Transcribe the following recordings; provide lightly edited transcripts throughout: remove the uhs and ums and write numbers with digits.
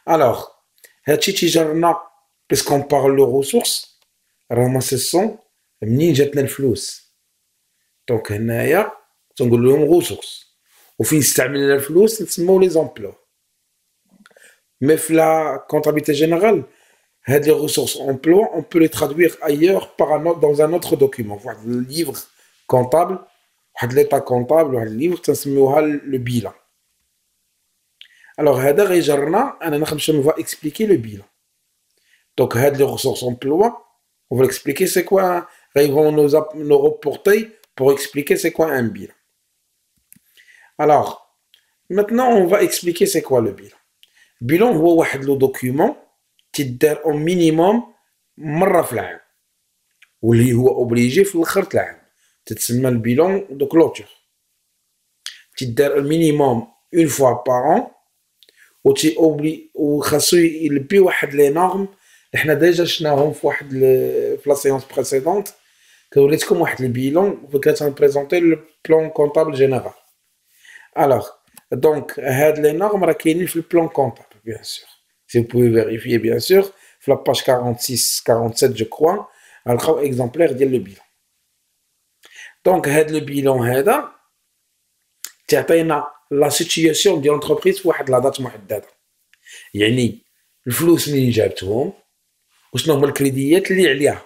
Alors, هادشي تيجرنا puisqu'on parle de ressources راهما سيسون منين جاتنا الفلوس. دونك هنايا تنقول لهم ressources وفين استعملنا الفلوس نسموه لي زومبلوا. مي في لا comptabilité générale هاد les ressources emploi on peut les traduire ailleurs par un autre, dans un autre document واحد livre comptable واحد l'état comptable واحد livre تنسميوها le bilan. Alors هذا غيجرنا اننا نمشيو on va expliquer le bilan. Donc هاد les ressources emploi on va expliquer c'est quoi, ils vont nous reporter pour expliquer c'est quoi un bilan. Alors maintenant on va expliquer c'est quoi le bilan. Bilan هو واحد لو دوكيومون تيدار au minimum مرة في العام واللي هو اوبليجي في الاخر تاع العام تتسمى البيلون دو كلوتور. تيدار المينيموم اون فوا بار ان وتي اوبلي وخاصو يلبي واحد لي نورم اللي حنا ديجا شفناهم في واحد في لا سيونس بريسيدونت كوريتكم واحد البيلون وكانت نبريزونتي لو بلان كونطابل جينيرال. الوغ دونك هاد لي نورم راه كاينين في البلان كونطابل بيان سور. Si vous pouvez vérifier bien sûr, sur la page 46-47 je crois, غنلقاو exemplaire ديال لو بيلون. دونك هاد لو بيلون هذا تعطينا لا سيتياسيون ديال لونتربريز في واحد لا دات محدده، يعني الفلوس منين جابتهم وشنو هما الكريديات اللي عليها.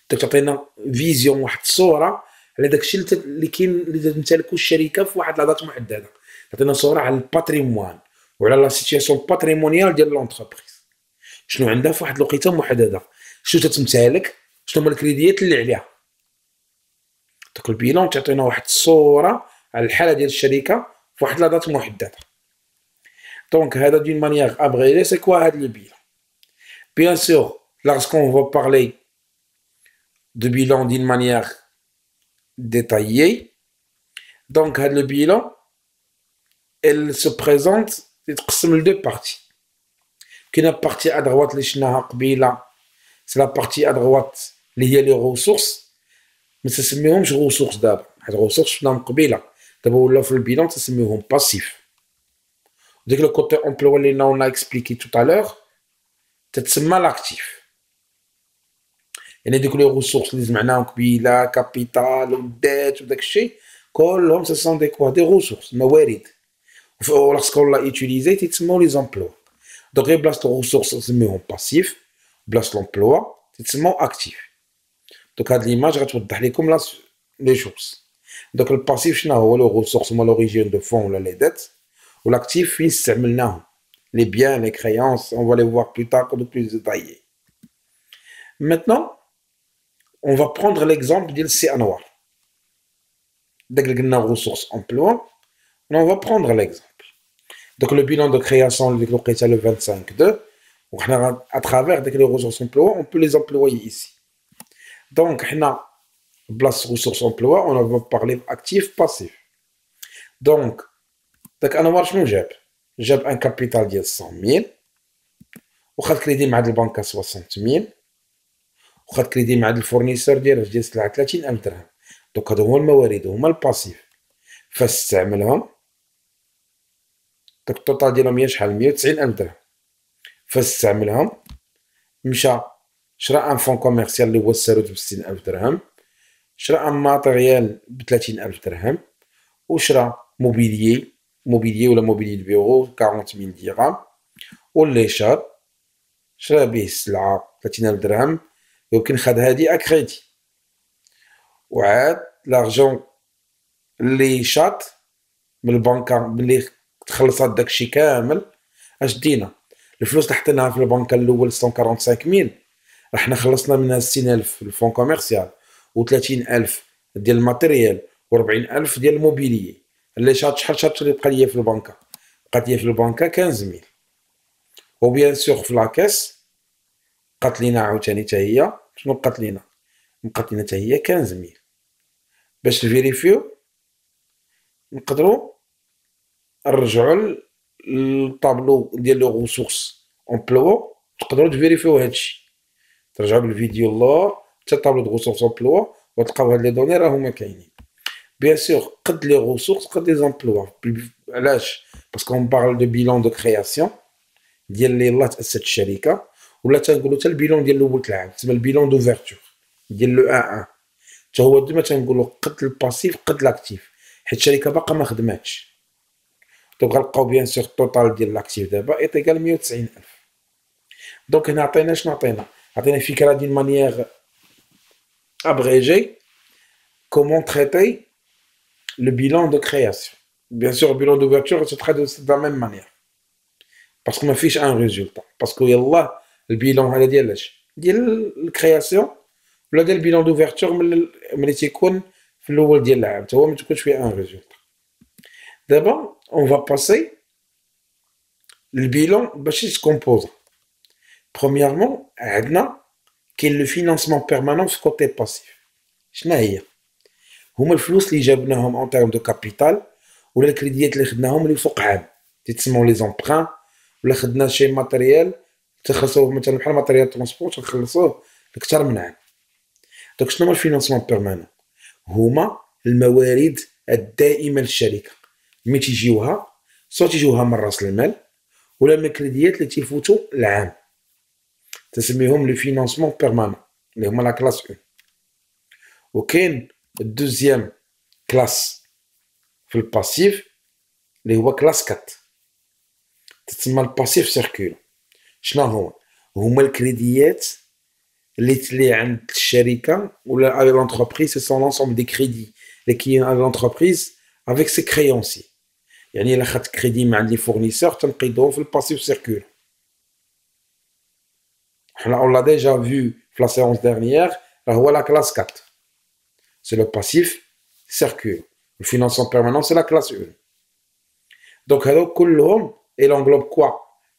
تعطينا فيزيون واحد الصوره على داكشي اللي كاين اللي تمتلكو الشركه في واحد لا دات محدده. تعطينا صوره على الباتريموان وعلى لا سيتياسيون باتريمونيال ديال لونتربريز، شنو عندها في واحد الوقيته محدده، شنو تتمتلك، شنو هما الكريديات اللي عليها. دونك البيلون تعطينا واحد الصوره على الحاله ديال الشركه في واحد لا دات محدده. دونك هذا دون مانيير ابغيلي سي كوا هاد لو بيلون. بيان سور lorsqu'on va parler de bilan d'une manière détaillée, donc هاد لو بيلون elle se présente تتقسم لدو بارتي. كاينه بارتي ا دغوات اللي شفناها قبيله سي لا بارتي ا دغوات اللي هي لي ريسورس، ما تسميهمش ريسورس دابا، حيت ريسورس شفناهم قبيله دابا ولاو في البيلون تسميوهم باسيف. ديك لو كوتي امبلوا اللي اون اكسبليكي تو تالور تتسمى لاكتيف، يعني ديك لي ريسورس اللي جمعناهم قبيله كابيتال ودات وداك الشيء كلهم سي سون دي كوا دي ريسورس موارد، ولاسكون لا ايتيليزي تيتسموا لي زومبلوا. دونك غير بلاصه الريسورس نسميوهم باسيف، بلاصه لومبلوا تيتسموا اكتيف. دونك هاد ليماج غتوضح لكم لي شوز. دونك الباسيف شنو هو؟ لو ريسورس هما لوريجين دو فون ولا لي ديت، والاكتيف فين استعملناهم لي بيان لي كريونس on va les voir plus tard de plus détaillé. Maintenant on va prendre l'exemple ديال السي انوار داك اللي قلنا ريسورس امبلوا. on va prendre l'exemple. Donc le bilan de création اللي لقيتها le 25/2 وحنا à travers داك les ressources emploi on peut les employer ici. Donc حنا بلاص ressources emploi on va parler actif passif. Donc داك انوار شنو جاب ان كابيتال ديال 100,000 وخد كريدي مع هاد البنكه 60,000 وخد كريدي مع هاد الفورنيسور ديال سلعه 30,000 درهم. دونك هادو هما الموارد هما الباسيف. فاش استعملهم داك التوتال ديالهم هي شحال؟ 190,000 درهم. فاش استعملهم مشى شرا ان فون كوميرسيال اللي هو الساروت ب60,000 درهم، شرا ان ماتيريال ب30,000 درهم، وشرا موبيليي ولا موبيليي البيرو 40,000 درهم، واللي شرا به السلعه 30,000 درهم يمكن خد هادي اكريدي. وعاد لارجون اللي شاط من البنكه ملي تخلصات داكشي كامل اش دينا؟ الفلوس اللي حطيناها في البنكه الاول 145,000 حنا خلصنا منها 60,000 الفون كوميرسيال و30,000 ديال الماتيريال و40,000 ديال الموبيليي. اللي شحال اللي بقى ليا في البنكه؟ بقات ليا في البنكه 15,000. وبيان سور في لاكاس بقات لينا عاوتاني حتى هي شنو بقات لينا؟ بقات لينا حتى هي 15,000. باش نفيريفيو نقدروا نرجعوا للطابلو ديال لو ريسورس امبلوا، تقدروا تفيريفيو هادشي، ترجعوا بالفيديو اللور حتى الطابلو دو ريسورس امبلوا وتلقاو هاد لي دوني راه هما كاينين. بيان سور قد لي ريسورس قد لي زامبلوا. علاش؟ باسكو اون بارل دو بيلون دو كرياسيون، ديال اللي يلاه تاسست الشركه، ولا تنقولوا حتى البيلون ديال الاول العام، تسمى البيلون دوفرتور ديال لو ان ان، حتى هو ديما تنقولوا قد الباسيف قد لاكتيف، حيت الشركه باقا ما خدماتش. دونك غنلقاو بيان سور التوتال ديال لاكتيف دابا ايطيكال 190,000. دونك هنا عطينا شنو عطينا فكره ديال مانيير abrégé comment traiter le bilan de création. Bien sûr, le bilan d'ouverture se traite de la même manière. Parce qu'on affiche un résultat. Parce que yallah, le bilan هذا ديال اش؟ ديال الكرياسيون ولا ديال البيلون دوفرتور ملي تيكون في الاول ديال العام، حتى هو ما تكونش فيه ان ريزولتا. دابا اون فا باسي البيلون باش يتكومبوزا. برومييرمون عندنا كاين لو فينانسمون بيرمانون في كوتي باسيف. شنو هي؟ هما الفلوس اللي جابناهم اون تيرم دو كابيتال ولا الكريديات اللي خدناهم اللي فوق عام، تيتسموا لي زومبران، ولا خدنا شي ماتريال تخلصوه مثلا بحال ماتريال ترونسبور تخلصوه لكثر من عام. دونك شنو هو الفينانسمون بيرمانون؟ هما الموارد الدائمه للشركه ملي تيجيوها، سواء تيجيوها من راس المال ولا من الكريديات اللي تيفوتوا العام، تسميهم لو فينانسمون بيرمانون اللي هما لا كلاس 1. وكاين الدوزيام كلاس في الباسيف اللي هو كلاس 4، تسمى الباسيف سيركول. شنو هما الكريديات اللي عند الشركه ولا لونتربريز، سي سون لونسومبل دي كريدي اللي كاين على لونتربريز افيك سي كريونسي. يعني الا خدت كريدي مع لي فورنيسور تنقيدوهم في الباسيف سيركول. حنا اون لا ديجا فيو في لا سيونس ديرنيير، راه هو لا كلاس 4 سي لو باسيف سيركول. الفينانسمون بيرمانون سي لا كلاس 1. دونك هادو كلهم et l'englobe quoi?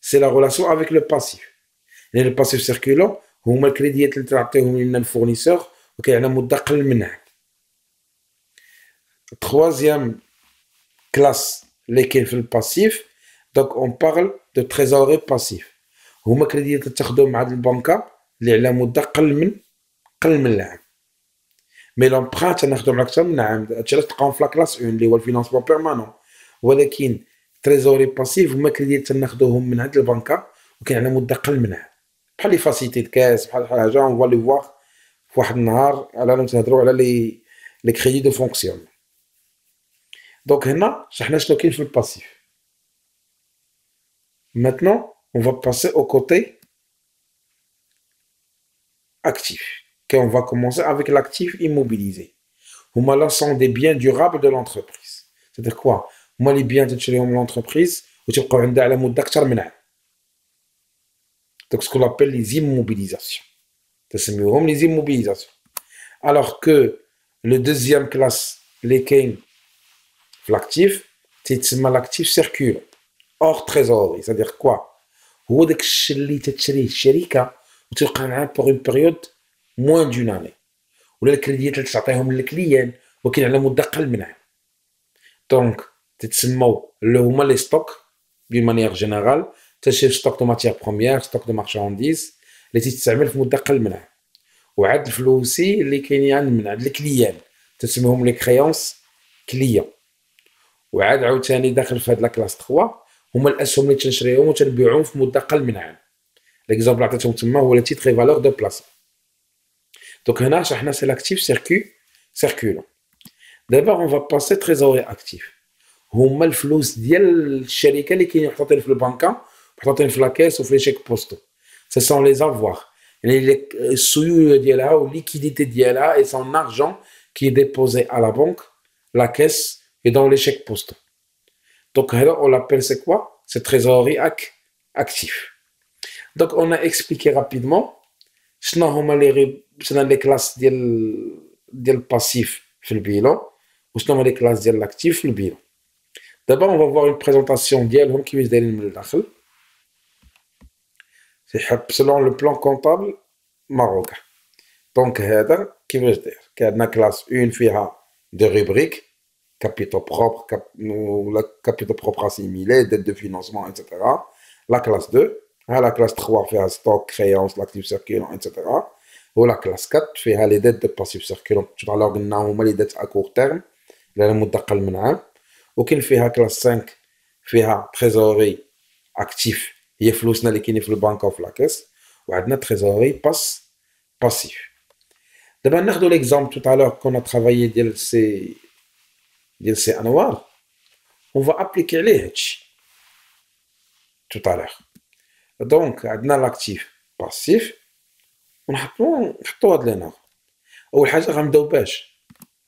C'est la relation avec le passif. Et le passif circulant هما الكريديات اللي تعطيهم لنا الفورنيسور وكاين على مده قل من عام. Troisième classe اللي كاين في الباسيف، دونك اون بارل دو تريزوري باسيف، هما كريديات اللي تاخذهم مع البنكه اللي على مده قل من العام. مي لومبران تناخذهم على اكثر من عام، هادشي علاش تلقاهم في لا كلاس 1 اللي هو الفينانسمون بيرمانون. ولكن تريزوري باسيف هما كريديات تناخذوهم من عند البنكه وكاين على مده قل من عام، بحال لي فاسيتي د كاس، بحال حاجه اون فوا لي فواغ في واحد النهار على نتهضروا على لي كريدي دو فونكسيون. دونك هنا شرحنا شنو كاين في الباسيف. Maintenant, on va passer au côté actif. On va commencer avec l'actif immobilisé. هما l'ensemble des biens durables de l'entreprise. C'est-à-dire quoi? هما les biens تشريهم l'entreprise وتبقاو عندها على مدة أكثر من عام. Donc ce qu'on appelle les immobilisations. تسميوهم les immobilisations. Alors que le deuxième classe les كاين في l'actif تيتسمى l'actif circulant hors trésorerie. C'est-à-dire quoi? هو داك الشيء اللي تتشريه الشركة وتبقى معاه pour une période moins d'une année. ولا الكريديات اللي تعطيهم للكليان وكاين على مدة قل من عام. دونك تتسموا اللي هما لي ستوك دي مانيير جينيرال، تشري ستوك دو ماتيير بروميير، ستوك دو مارشانديز اللي تستعمل في مدة قل من عام. وعاد الفلوسي اللي كاينين من عند الكليان تسميهم لي كريونس كليون. وعاد عاوتاني داخل في هاد لا كلاس 3 هما الاسهم اللي تنشريهم وتنبيعهم في مدة قل من عام. ليكزامبل عطيتهم تما هو لي تيتر فالور دو بلاصه. دونك هنا شرحنا سي لاكتيف سيركولون. دابا اون فا باسي تريزوري اكتيف، هما الفلوس ديال الشركه اللي كاينين محطوطين في البنكه محطوطين في لاكيس وفي لي شيك بوستو. سي سون لي افوار، يعني السيوله ديالها والليكيديتي ديالها اي سون ارجون كي ديبوزي على لا بنك لا كيس اي دون لي شيك بوستو. دونك هذا اون لابيل سي كوا؟ سي تريزوري اكتيف. دونك اون ا اكسبليكي رابيدمون شنو هما لي كلاس ديال الباسيف في البيلون وشنو هما لي كلاس ديال الاكتيف في البيلون. دابا اون فا فوار اون بريزونطاسيون ديالهم كيفاش دايرين من الداخل. سيحب سلون لو بلان كونطابل ماروكان. دونك هذا كيفاش داير؟ كاين عندنا كلاس 1 فيها دي روبريك كابيتال بروبر ولا كابيتال بروبر اسيميلي ديت دو فينانسمون ايتترا. لا كلاس 2 ها لا كلاس 3 فيها ستوك كريونس لاكتيف سيركيلون ايتترا. ولا كلاس 4 فيها لي ديت دو باسيف سيركيلون تو على قلنا هما لي ديت ا كور تيرم على مده قل من عام. وكاين فيها كلاس 5 فيها تريزوري اكتيف هي فلوسنا اللي كاينين في البنكه وفي لاكاس، وعندنا تريزوري باسيف. دابا ناخذ ليكزامبل tout à l'heure qu'on a travaillé ديال سي انوار، on va appliquer عليه هادشي tout à l'heure. دونك عندنا لاكتيف باسيف ونحطو هاد لي نورم. اول حاجه غنبداو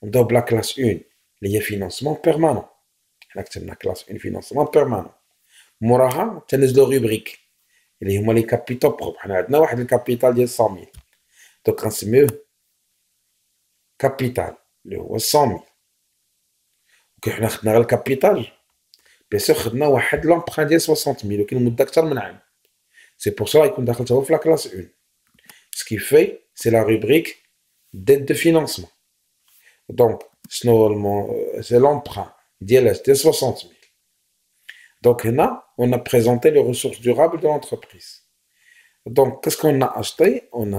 نبداو بلا كلاس 1 اللي هي فينانسمون بيرمانون. حنا كتبنا كلاس 1 فينانسمون بيرمانون، موراها تنزلو روبريك اللي هما لي كابيتال بروب. حنا عندنا واحد الكابيتال ديال 100,000، دونك غنسميوه كابيتال اللي هو 100,000. وكي حنا خدنا غير الكابيتال بيان سور خدنا واحد لومبران ديال 60,000 ولكن مده اكثر من عام، سي بور سا يكون داخل تا هو في لا كلاس 1. سكي في سي لا روبريك dette de financement. Donc, c'est l'emprunt ديال 60,000. Donc, là, on a présenté les ressources durables de l'entreprise. Donc, qu'est-ce qu'on a acheté? On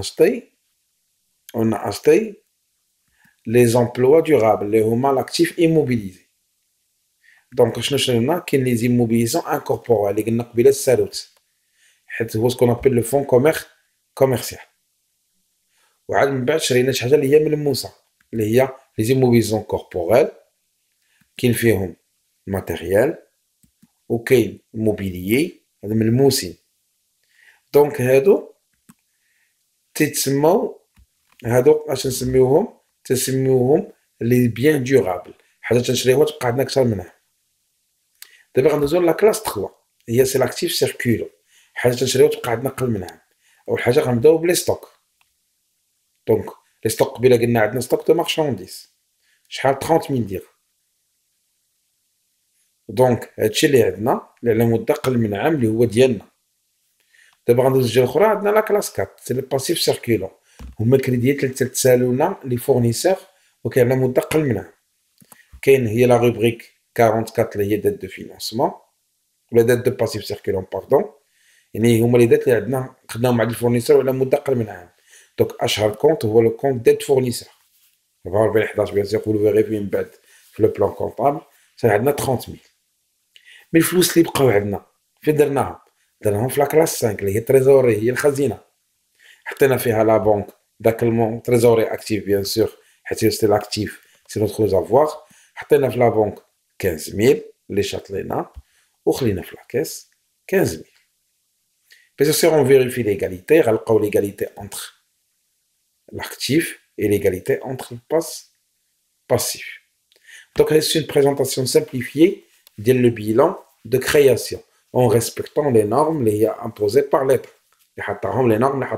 a acheté les emplois durables, les hommes l'actif immobilisé. Donc, on a les immobilisants incorporels, les قبيله الساروت. هو ce qu'on appelle le fonds commercial. وعاد من بعد شرينا شي حاجه اللي هي ملموسه، اللي هي لي زيموبيليزون كوربوريل، كاين فيهم ماتيريال وكاين موبيليي، هادو ملموسين. دونك هادو تيتسموا، هادو اش تنسميوهم لي بيان دورابل، حاجه تنشريوها تبقى عندنا اكثر منها. دابا غندوزو لا كلاس 3 هي سي لاكتيف سيركولو، حاجه تنشريوها تبقى عندنا اقل منها. اول حاجه غنبداو بلي ستوك. دونك لي ستوك قبيله قلنا عندنا ستوك دو مارشانديز شحال 30,000 درهم. دونك هادشي اللي عندنا اللي على مده قل من عام اللي هو ديالنا. دابا غندوز الجهه الاخرى عندنا لا كلاس 4 سي لي باسيف سيركولون، هما كريديات اللي تسالونا لي فورنيسور وكاين على مده قل من عام. كاين هي لا روبريك 44 اللي هي دات دو فينانسمون ولا دات دو باسيف سيركولون باردون، يعني هما لي دات اللي عندنا خدناهم مع الفورنيسور على مده قل من عام. دونك اشهر كونت هو لو كونت ديت فورنيسور 2011 بيان سور، ولو فيغيفي من بعد في لو بلان كونطابل صار عندنا 30,000. مي الفلوس اللي بقاو عندنا فين درناهم في لا كلاس 5 اللي هي تريزوري، هي الخزينه. حطينا فيها لا بونك داك المون تريزوري اكتيف بيان سور حيت سي لاكتيف سي نوتر زافوار. حطينا في لا بونك 15,000 اللي شاطلينا وخلينا في لاكاس 15,000. بيان سور اون فيريفي ليغاليتي، غنلقاو ليغاليتي انتر l'actif et l'égalité entre le passif. Donc, c'est une présentation simplifiée du bilan de création en respectant les normes imposées par l'État. Les normes, les